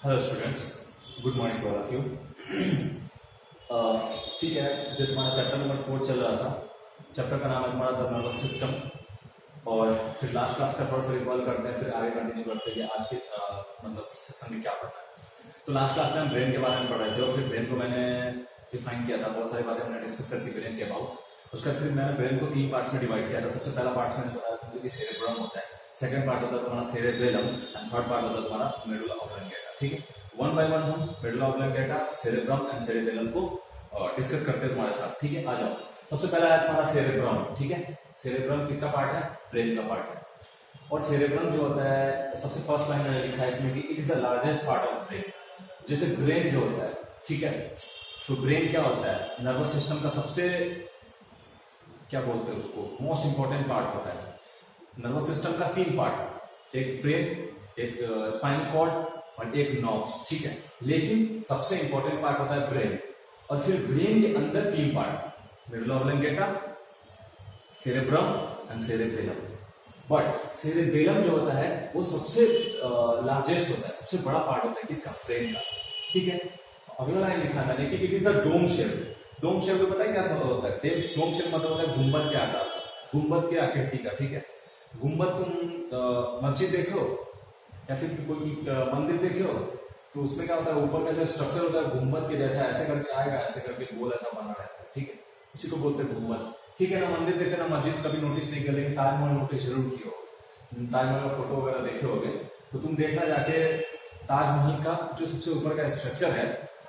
Hello students, good morning to all of you. ठीक है, जो तुम्हारा चैप्टर नंबर 4 चल रहा था, चैप्टर का नाम है तुम्हारा था नर्वस सिस्टम। और फिर लास्ट क्लास का थोड़ा सा रिकॉल करते हैं, फिर आगे कंटिन्यू करते हैं कि आज के मतलब सेशन में क्या पढ़ना है। तो लास्ट क्लास में हम ब्रेन के बारे में पढ़ रहे थे और फिर ब्रेन को मैंने डिफाइन किया था, बहुत सारी बातें हमने डिस्कस करती ब्रेन के अबाउट। उसका फिर मैंने ब्रेन को 3 पार्ट्स में डिवाइड किया था। सबसे पहला पार्ट मैंने बताया था कि सेरेब्रम होता है, सेकंड पार्ट होता है तुम्हारा सेरेबेलम एंड थर्ड पार्ट होता है तुम्हारा मेडुला ऑब्लंगेटा। ठीक है, वन बाय वन हम medulla oblongata, cerebrum and cerebellum को डिस्कस करते हैं तुम्हारे साथ। ठीक है, आ जाओ। सबसे पहला है तुम्हारा सेरेब्रम। ठीक है, सेरेब्रम किसका पार्ट है? ब्रेन का पार्ट है। और सेरेब्रम जो होता है, सबसे फर्स्ट लाइन मैंने लिखा है इसमें कि it is the largest part of brain. जैसे ब्रेन जो होता है, ठीक है, तो ब्रेन क्या होता है? नर्वस सिस्टम का सबसे क्या बोलते हैं उसको, मोस्ट इंपॉर्टेंट पार्ट होता है। नर्वस सिस्टम का 3 पार्ट, एक ब्रेन, एक स्पाइनल कॉर्ड और एक नर्व्स। ठीक है, लेकिन सबसे इंपॉर्टेंट पार्ट होता है ब्रेन। और फिर ब्रेन के अंदर 3 part, medulla oblongata, cerebrum and cerebellum. But cerebellum जो होता है वो सबसे लार्जेस्ट होता है, सबसे बड़ा पार्ट होता है किसका? ब्रेन का। ठीक है, अगला लाइन लिखा मैंने कि it is the dome shape. Dome shape पता है क्या होता है? डोम शेप मतलब होता है गुंबद के आकार का, गुंबद की आकृति का। ठीक है, गुंबद तुम मस्जिद देखो या फिर कोई मंदिर देखे हो तो उसमें क्या होता है, ऊपर का जो स्ट्रक्चर होता है गुंबद के जैसा ऐसे करके आएगा, ऐसे करके गोल ऐसा बना रहता है। ठीक है, उसी को बोलते हैं गुंबद। ठीक है ना, मंदिर देखे ना मस्जिद कभी नोटिस नहीं कर, लेकिन ताजमहल नोटिस जरूर की हो। ताजमहल का फोटो वगैरह देखे होगे तो तुम देखना जाके ताजमहल का जो सबसे ऊपर का स्ट्रक्चर है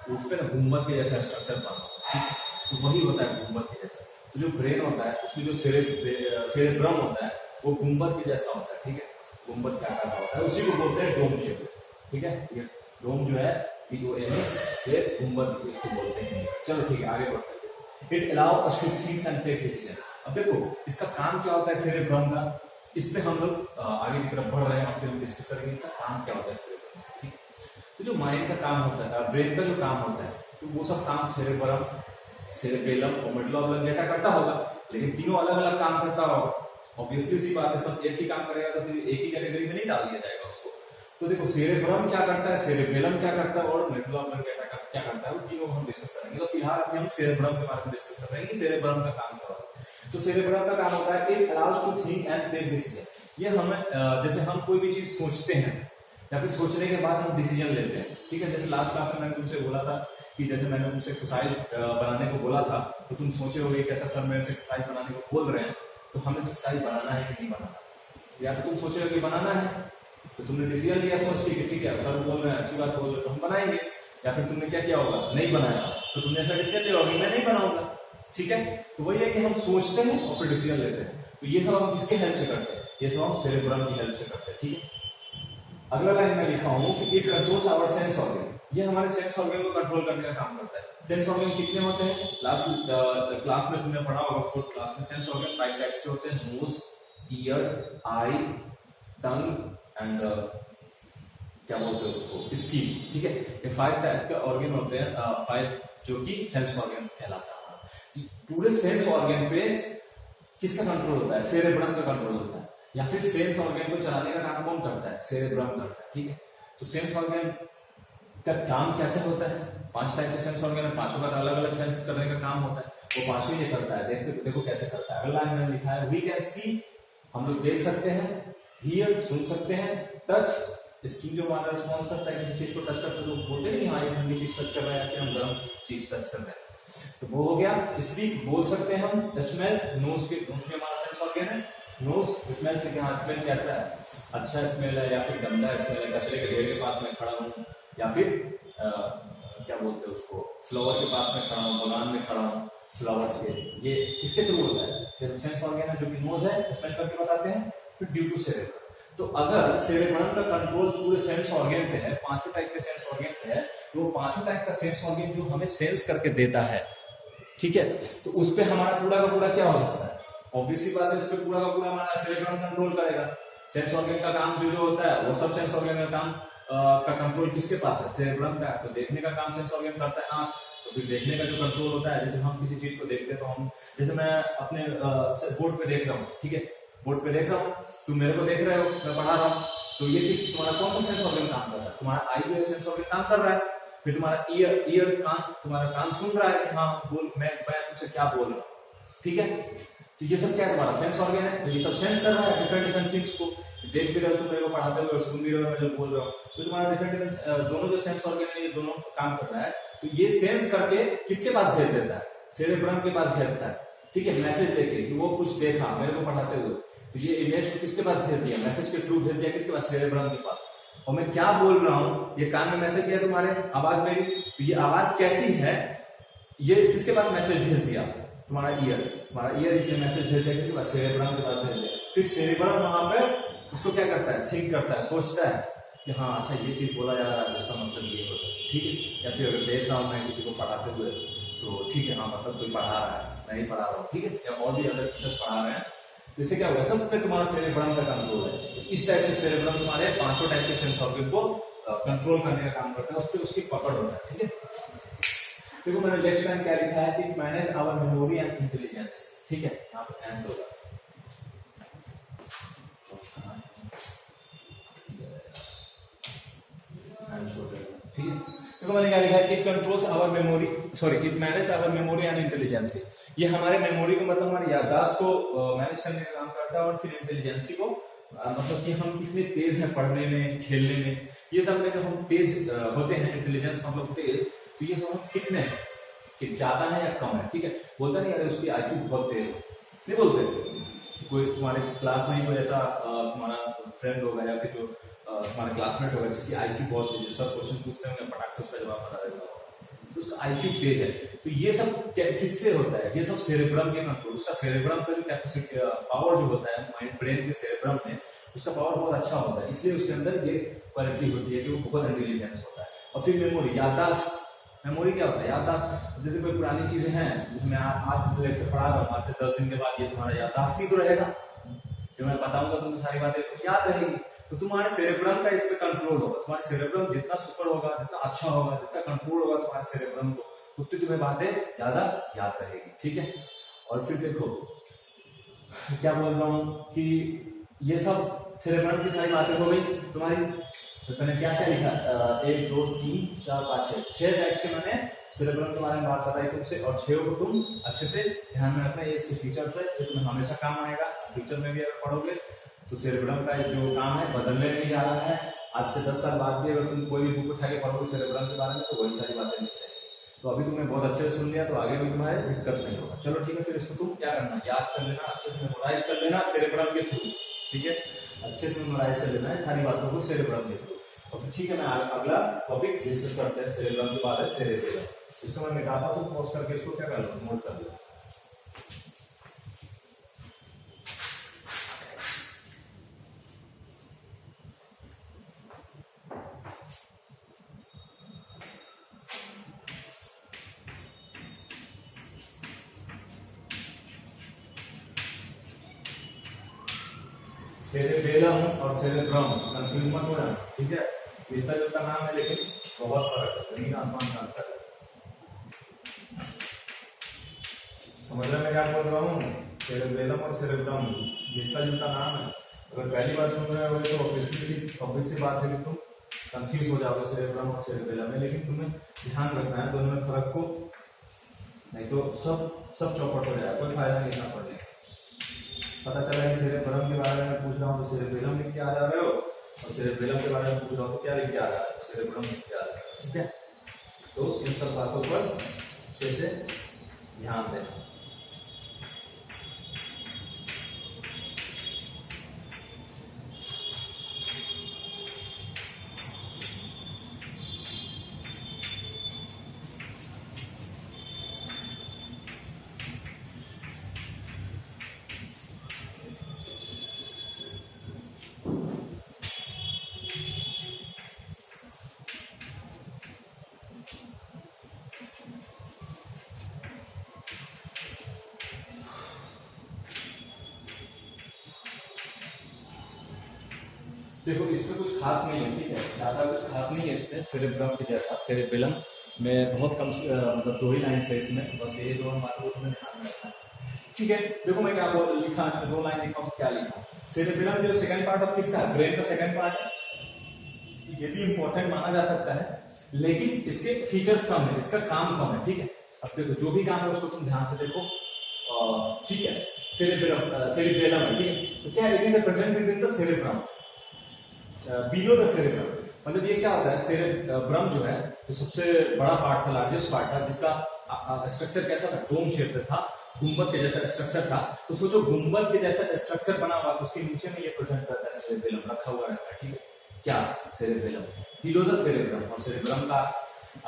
उस पर ना गुंबद के जैसा स्ट्रक्चर बना। ठीक है, तो वही होता है गुंबद के जैसा। तो जो ब्रेन होता है उसमें जो सेरेब्रम होता है वो गुंबद के जैसा होता है। ठीक है, गुंबद के आकार का होता है, उसी को बोलते हैं डोम शेप। ठीक है, ये डोम जो है ये गुंबद इसको बोलते हैं। चलो ठीक है, आगे बढ़ते हैं। It allow us to think and take decision. अब देखो इसका काम क्या होता है सेरेब्रम का, इस पे हम लोग आगे की तरफ बढ़ रहे हैं और फिर हम डिस्कस करेंगे इसका काम क्या होता है सेरेब्रम। ठीक, तो जो माइंड का काम होता है, ब्रेन का जो काम होता है, तो वो सब काम सेरेब्रम, सेरेबेलम और मेडुला ऑब्लंगेटा करता होगा, लेकिन तीनों अलग अलग काम करता होगा। ऑब्वियसली सी बात है, सब एक ही काम करेगा तो फिर एक ही कैटेगरी में नहीं डाल दिया जाएगा उसको। तो देखो सेरेब्रम क्या करता है, सेरेबेलम क्या करता है और मेडुला ऑब्लंगेटा क्या करता है, वो तीनों को हम डिस्कस करेंगे। तो फिलहाल अभी हम सेरेब्रम के बारे में डिस्कस कर रहे हैं कि सेरेब्रम का काम क्या होता है। तो सेरेब्रम का काम होता है it allows to think and take decision. ये हमें जैसे हम कोई भी चीज सोचते हैं या फिर सोचने के बाद हम डिसीजन लेते हैं। ठीक है, जैसे लास्ट क्लास में मैंने तुमसे बोला था कि जैसे मैंने तुमसे एक्सरसाइज बनाने को बोला था तो तुम सोचे होगे कि अच्छा सर मेरे से एक्सरसाइज बनाने को बोल रहे हैं तो हमें एक्सरसाइज बनाना है कि नहीं बनाना, या तो तुम सोचे हो कि बनाना है तो तुमने डिसीजन लिया सोच के कि ठीक है सर बोल रहे हैं, अच्छी बात बोल रहे हैं तो हम बनाएंगे। या फिर तुमने क्या किया होगा, नहीं बनाया तो तुमने ऐसा डिसीजन लिया होगा मैं नहीं बनाऊंगा। ठीक है, तो वही है कि हम सोचते हैं और फिर डिसीजन लेते हैं। तो ये सब हम किसके हेल्प से करते हैं? ये सब हम सेरेब्रम की हेल्प से करते हैं। ठीक है, अगला लाइन में लिखा हूं कि it controls our sense organ. ये हमारे सेंस ऑर्गन को कंट्रोल करने का काम करता है। सेंस ऑर्गन कितने होते हैं? लास्ट क्लास में तुमने पढ़ा होगा, 4th क्लास में। सेंस ऑर्गन 5 टाइप्स के होते हैं, nose, ear, eye, tongue and क्या बोलते हैं उसको, स्किन। ठीक है, ये 5 टाइप के ऑर्गन होते हैं, 5 जो कि सेंस ऑर्गन कहलाता है। पूरे सेंस ऑर्गन पे किसका कंट्रोल होता है? सेरेब्रम का कंट्रोल होता है। या फिर सेंस ऑर्गन को चलाने का काम कौन करता है? सेरेब्रम करता है। ठीक है, तो सेंस ऑर्गन का काम क्या क्या होता है? 5 टाइप के सेंस ऑर्गन है, पांचों का अलग अलग सेंस करने का काम होता है, वो पांचों ही करता है। देखो कैसे करता है। अगला मैंने लिखा है वी कैन सी, हम लोग देख सकते हैं, हियर सुन सकते हैं, टच, स्किन जो हमारा रिस्पॉन्स करता है किसी चीज को टच करते हैं तो बोलते नहीं हाँ ये ठंडी चीज टच कर रहे हैं या हम गर्म चीज टच कर रहे हैं, तो वो हो गया। स्पीक, बोल सकते हैं हम। स्मेल, नोज के, नोज में हमारा सेंस ऑर्गन है। नोज स्मेल से हाँ स्मेल कैसा है, अच्छा स्मेल है या फिर गंदा स्मेल है, कचरे के ढेर के पास में खड़ा हूँ या फिर क्या बोलते हैं उसको, फ्लावर के पास में खड़ा हूँ, बगान में खड़ा हूँ फ्लावर्स के, ये किसके थ्रू होता है? फिर सेंस ऑर्गन है जो कि नोज है, स्मेल करके बताते हैं, फिर ड्यू टू सेरेब्रम। तो अगर सेरेब्रम का कंट्रोल पूरे सेंस ऑर्गन पे है, 5 टाइप के सेंस ऑर्गन पे है, तो वो 5 टाइप का सेंस ऑर्गन जो हमें सेंस करके देता है, ठीक है, तो उस पे हमारा पूरा का पूरा क्या हो सकता है? ऑब्वियसली बात है, उस पर पूरा का पूरा हमारा सेरेब्रम कंट्रोल करेगा। सेंस ऑर्गन का काम जो होता है वो सब सेंस ऑर्गन का काम का कंट्रोल किसके पास है? सेरेब्रम का। तो देखने का काम सेंस ऑर्गन करता है आंख, तो फिर देखने का जो कंट्रोल होता है, जैसे हम किसी चीज को देखते हैं तो हम, जैसे मैं अपने बोर्ड पे देख रहा हूँ, ठीक है, बोर्ड पे देख रहा हूँ, तुम मेरे को देख रहे हो, मैं पढ़ा रहा हूँ, तो ये किस तुम्हारा कौन सा सेंस ऑर्गन काम कर रहा है? तुम्हारा आई जो है सेंस ऑर्गन काम कर रहा है। फिर तुम्हारा ईयर कान, तुम्हारा कान सुन रहा है कि हाँ बोल, मैं तुमसे क्या बोल रहा हूँ, ठीक है। तो ये सब क्या है? तुम्हारा सेंस ऑर्गन है, तो ये सब सेंस कर रहा है डिफरेंट डिफरेंट थिंग्स को। देख भी रहे हो तुम मेरे को पढ़ाते हुए और सुन भी रहे हो मैं जो बोल रहा हूँ, तो तुम्हारा डिफरेंट डिफरेंट दोनों जो सेंस ऑर्गन है ये दोनों काम कर रहा है। तो ये सेंस करके किसके पास भेज देता है? सेरेब्रम के पास भेजता है, ठीक है। मैसेज देके कि वो कुछ देखा मेरे को पढ़ाते हुए, तो ये इमेज को किसके पास भेज दिया? मैसेज के थ्रू भेज दिया किसके पास? सेरेब्रम के पास। और मैं क्या बोल रहा हूँ ये कान में मैसेज किया तुम्हारे, आवाज मेरी, तो ये आवाज कैसी है ये किसके पास मैसेज भेज दिया? तुम्हारा ईयर इसने मैसेज भेज दिया किसके पास? सेरेब्रम के पास भेज दिया। फिर सेरेब्रम वहां पे उसको क्या करता है? थिंक करता है, सोचता है कि हाँ अच्छा ये चीज बोला जा रहा है, इसका मतलब ये होता है, ठीक है। या फिर अगर देख रहा हूँ मैं किसी को पढ़ाते हुए तो ठीक है, हाँ मतलब कोई पढ़ा रहा है, मैं ही पढ़ा रहा हूँ, ठीक है, या और भी अदर टीचर्स पढ़ा रहे हैं, तो इससे क्या होगा? सब पे तुम्हारा सेरेब्रम का कंट्रोल है। तो इस टाइप से सेरेब्रम तुम्हारे 500 टाइप के सेंस ऑर्गन को कंट्रोल करने का काम करता है, उस पर उसकी पकड़ होता है, ठीक है। देखो मैंने नेक्स्ट टाइम क्या लिखा है कि manage our memory and intelligence, ठीक है, यहाँ पे एंड होगा, ठीक है। देखो मैंने क्या लिखा है? It controls our memory, sorry it manage our memory and intelligence. ये हमारे मेमोरी को, मतलब हमारी याददाश्त को मैनेज करने का काम करता है, और फिर इंटेलिजेंसी को, मतलब कि हम कितने तेज हैं पढ़ने में, खेलने में, ये सब में जो हम तेज होते हैं, इंटेलिजेंस मतलब तेज, तो ये सब हम कितने हैं, कि ज्यादा है या कम है, ठीक है। बोलता नहीं अरे उसकी आईक्यू बहुत तेज है, नहीं बोलते। कोई तुम्हारे क्लास में ही कोई ऐसा तुम्हारा फ्रेंड होगा या फिर जो तुम्हारा क्लासमेट होगा जिसकी आईक्यू बहुत तेज है, सब क्वेश्चन पूछते होंगे फटाक से उसका जवाब बता देगा, तो उसका आईक्यू तेज है। तो ये सब किससे होता है? ये सब सेरेब्रम के कंट्रोल, उसका सेरेब्रम का जो कैपेसिटी पावर जो होता है माइंड ब्रेन के सेरेब्रम में, उसका पावर बहुत अच्छा होता है, इसलिए उसके अंदर ये क्वालिटी होती है कि वो बहुत इंटेलिजेंस होता है। और फिर मेमोरी, याददाश्त। मेमोरी क्या होता है? याददाश्त, जैसे कोई पुरानी चीजें हैं जिसमें आज लेक्चर पढ़ा रहा हूँ, आज से 10 दिन के बाद ये तुम्हारा याददाश्त ही तो रहेगा, जो मैं बताऊंगा तुम सारी बातें तुम याद रहेगी। तो तुम्हारे सेरेब्रम का इस पे कंट्रोल होगा, तुम्हारे सेरेब्रम जितना सुपर होगा, जितना अच्छा होगा, जितना कंट्रोल होगा तुम्हारे सेरेब्रम को, उतनी तुम्हें बातें ज्यादा याद रहेगी, ठीक है। और फिर देखो क्या बोल रहा हूँ कि ये सब सेरेब्रम की सारी बातें हो गई तुम्हारी। तो मैंने क्या क्या लिखा? 1 2 3 4 5 6 टाइप्स के मैंने सेरेब्रम के बारे में बात बताई तुमसे, और 6 को तुम अच्छे से ध्यान में रखना। ये इसके फीचर्स है, ये तुम्हें हमेशा काम आएगा, फ्यूचर में भी अगर पढ़ोगे तो सेरेब्रम का जो काम है बदलने नहीं जा रहा है। आज से 10 साल बाद भी अगर तुम कोई भी बुक उठा के पढ़ोगे सेरेब्रम के बारे में तो वही सारी बातें लिख रहेंगी। तो अभी तुमने बहुत अच्छे से सुन लिया, तो आगे भी तुम्हारे दिक्कत नहीं होगा। चलो ठीक है, फिर इसको तुम क्या करना, याद कर लेना, अच्छे से मेमोराइज कर लेना सेरेब्रम के थ्रू, ठीक है, अच्छे से मेमोराइज कर लेना है सारी बातों को सेरेब्रम के थ्रू। और फिर ठीक है, मैं अगला टॉपिक डिस्कस करते हैं सेरेब्रम के बाद है सेरेब्रम। इसको मैं मिटाता हूँ, पॉज करके इसको क्या कर लो, नोट कर लो। सेरेबेलम और सेरेब्रम कंफ्यूज मत हो जाना, ठीक है। मिलता जुलता नाम है लेकिन बहुत फर्क है, जमीन आसमान का अंतर है। समझ रहे मैं क्या बोल रहा हूँ? सेरेबेलम और सेरेब्रम मिलता जुलता नाम है। अगर पहली बार सुन रहे हो तो ऑब्वियसली बात है कि तुम कंफ्यूज हो जाओगे सेरेब्रम और सेरेबेलम में, लेकिन तुम्हें ध्यान रखना है दोनों में फर्क को, नहीं तो सब चौपट हो जाएगा, कोई फायदा नहीं ना पड़ने। पता चला कि सेरेब्रम के बारे में पूछ रहा हूँ तो सेरेब्रम लिख के आ जा रहे हो, और सेरेब्रम के बारे में पूछ रहा हूँ तो क्या लिख के आ रहा है? सेरेब्रम लिख के आ रहा है, ठीक है। तो इन सब बातों पर अच्छे से ध्यान देना। देखो इसमें कुछ खास नहीं है, ठीक है, ज्यादा कुछ खास नहीं है इसमें सेरेब्रम के जैसा। सेरेबेलम में बहुत कम मतलब 2 ही लाइन है इसमें, बस ये 2 बातों को तुम्हें ध्यान में रखना है। ठीक है, देखो मैं क्या लिखा इसमें, 2 लाइन लिखा हूं, क्या लिखा, सेरेब्रम जो सेकंड पार्ट ऑफ किसका है, ब्रेन का सेकंड पार्ट है, ये भी इंपॉर्टेंट माना जा सकता है, लेकिन इसके फीचर्स कम है, इसका काम कम है, ठीक है। अब देखो जो भी काम है उसको तुम ध्यान से देखो, ठीक है। सेरेब्रम है, ठीक है, तो क्या है, it is present between the cerebrum below the cerebrum, मतलब ये क्या होता है, सेरेब्रम जो है जो सबसे बड़ा पार्ट था, लार्जेस्ट पार्ट था, जिसका स्ट्रक्चर कैसा था, डोम शेप में था, गुंबद के जैसा स्ट्रक्चर था, तो सोचो गुंबद के जैसा स्ट्रक्चर बना हुआ, तो उसके नीचे में ये प्रेजेंट करता है, सेरेब्रम रखा हुआ रहता है, ठीक है, क्या, सेरेब्रम बिलो द सेरेब्रम, और सेरेब्रम का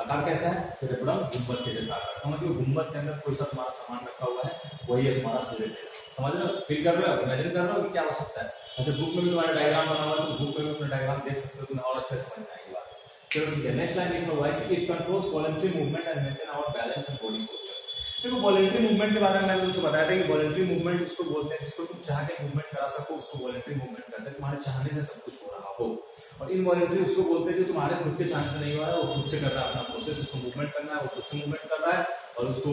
आकार कैसा है, सेरेब्रम गुंबद के जैसा आकार, समझिए गुंबद के अंदर कोई सा तुम्हारा सामान रखा हुआ है, वही है तुम्हारा सेरेब्रम, समझ रहे हो, फील कर रहे हो, इमेजिन कर रहे हो कि क्या हो सकता है। अच्छा, बुक में भी तुम्हारा डायग्राम बना हुआ है, तो बुक में भी अपना डायग्राम देख सकते हो, तुम्हें और अच्छे से समझ में आएगी बात। चलो ठीक है, नेक्स्ट लाइन लिखा हुआ है कि it controls voluntary movement and maintain our balance and body posture. देखो वॉलंटरी मूवमेंट के बारे में मैंने तुमसे बताया था कि वॉलंटरी मूवमेंट उसको बोलते हैं जिसको तुम चाह के मूवमेंट करा सको, उसको वॉलंटरी मूवमेंट कहते हैं, तुम्हारे चाहने से सब कुछ हो रहा हो। और इनवॉलंटरी उसको बोलते हैं जो तुम्हारे खुद के चाहने से नहीं हो रहा है, वो खुद से कर रहा है अपना प्रोसेस, उसको मूवमेंट करना है, वो खुद से मूवमेंट कर रहा है, और उसको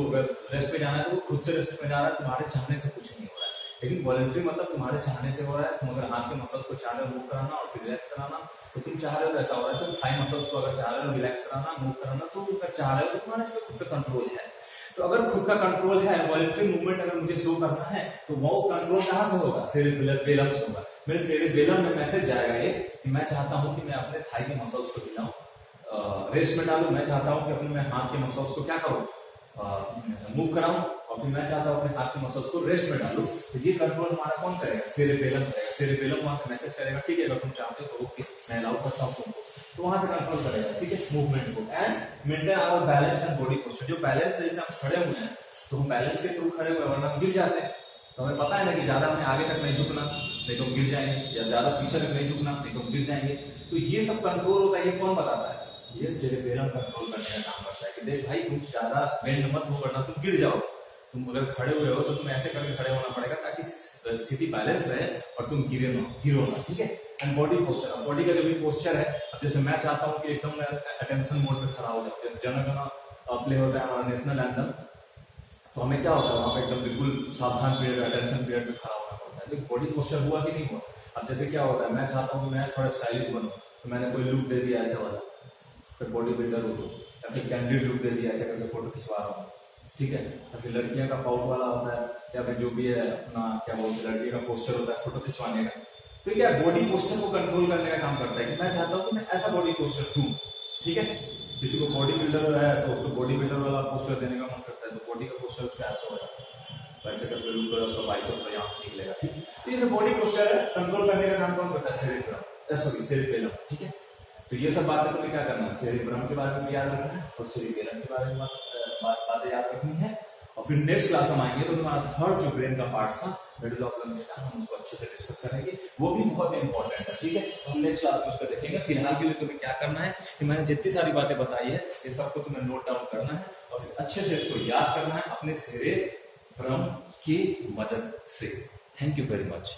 रेस्ट पे जाना है तो वो खुद से रेस्ट पे जा रहा है, तुम्हारे चाहने से कुछ नहीं हो रहा है। लेकिन वॉलंटरी मतलब तुम्हारे चाहने से हो रहा है, तुम अगर हाथ के मसल्स को चाह रहे हो मूव कराना और फिर रिलैक्स कराना, तो तुम चाह रहे हो ऐसा हो रहा है, तुम थाई मसल्स को अगर चाह रहे हो रिलैक्स कराना, मूव कराना, तो तुम अगर चाह रहे हो तो तुम्हारे इसमें खुद का कंट्रोल है। तो अगर खुद का कंट्रोल है, वॉलंटरी मूवमेंट अगर मुझे शो करना है, तो वो कंट्रोल कहां से होगा, सेरेब्रम से होगा। मेरे सेरेब्रम में मैसेज जाएगा ये कि मैं चाहता हूं कि मैं अपने थाई के मसल्स को हिलाऊं, रेस्ट में डालूं, मैं चाहता हूं कि अपने मैं हाथ के मसल्स को क्या करूं, मूव कराऊं, और फिर मैं चाहता हूं अपने हाथ के मसल्स को रेस्ट में डालूं। तो ये कंट्रोल हमारा कौन करेगा, सेरेब्रम करेगा। सेरेब्रम वहां से मैसेज करेगा, ठीक है, अगर तुम चाहते हो तो ओके मैं अलाउ करता हूं तुमको, तो वहां से कंट्रोल करेगा, ठीक है, मूवमेंट को, and maintain our balance and body posture. जो बैलेंस है, जैसे हम खड़े हुए हैं तो हम बैलेंस के थ्रू खड़े हुए, वरना हम गिर जाते हैं, तो हमें पता है ना कि ज्यादा हमें आगे तक नहीं झुकना, नहीं तो हम गिर जाएंगे, या ज्यादा पीछे तक नहीं झुकना, नहीं तो हम गिर जाएंगे। तो ये सब कंट्रोल होता है, ये कौन बताता है, ये सेरेब्रम कंट्रोल करने का काम करता है कि देख भाई तुम ज्यादा बेंड मत हो, वरना तुम गिर जाओ। तुम अगर खड़े हुए हो तो तुम ऐसे करके खड़े होना पड़ेगा ताकि स्थिति बैलेंस रहे और तुम गिरो ना, ठीक है। एंड बॉडी पोस्चर, बॉडी का जो भी पोस्चर है, अब जैसे मैं चाहता हूँ कि एकदम मैं अटेंशन मोड में खड़ा हो जाऊं, जैसे जन गण प्ले होता है हमारा नेशनल एंथम, तो हमें क्या होता है वहां पे एकदम बिल्कुल सावधान पीरियड, अटेंशन पीरियड में खड़ा होना पड़ता है। तो बॉडी पोस्चर हुआ कि नहीं हुआ। अब जैसे क्या होता है, मैं चाहता हूँ कि मैं थोड़ा स्टाइलिश बनूं, तो मैंने कोई लुक दे दिया ऐसे वाला, फिर बॉडी बिल्डर हो, या फिर कैंडिड लुक दे दिया ऐसे करके फोटो खिंचवा रहा हूँ, ठीक है। या फिर लड़कियां का पाउट वाला होता है, या फिर जो भी है अपना क्या बोलते हैं लड़की का पोस्टर होता है फोटो खिंचवाने का। तो क्या बॉडी पोस्टर को कंट्रोल करने का काम करता है कि मैं चाहता हूँ कि मैं ऐसा बॉडी पोस्टर दूं, ठीक है। किसी को बॉडी बिल्डर है तो उसको बॉडी बिल्डर वाला पोस्टर देने का मन करता है, तो बॉडी का पोस्टर उसका ऐसा हो जाता है, वैसे करके लुक करो, उसका बाइसेप यहाँ से निकलेगा, ठीक। तो ये जो बॉडी पोस्टर है कंट्रोल करने का काम कौन करता है, सेरेब्रम, ठीक है। तो ये सब बातें तुम्हें क्या करना है, सेरेब्रम के बारे में याद रखना है, और सेरेब्रम के बारे में बातें याद रखनी है। और फिर नेक्स्ट क्लास हम आएंगे तो तुम्हारा थर्ड जो ब्रेन का पार्ट था मिडिल ऑफ लंग का, हम उसको अच्छे से डिस्कस करेंगे, वो भी बहुत इंपॉर्टेंट है, ठीक है। तो हम नेक्स्ट क्लास में उसको देखेंगे। फिलहाल के लिए तुम्हें क्या करना है कि मैंने जितनी सारी बातें बताई है ये सबको तुम्हें नोट डाउन करना है, और फिर अच्छे से इसको याद करना है अपने सेरेब्रम की मदद से। Thank you very much.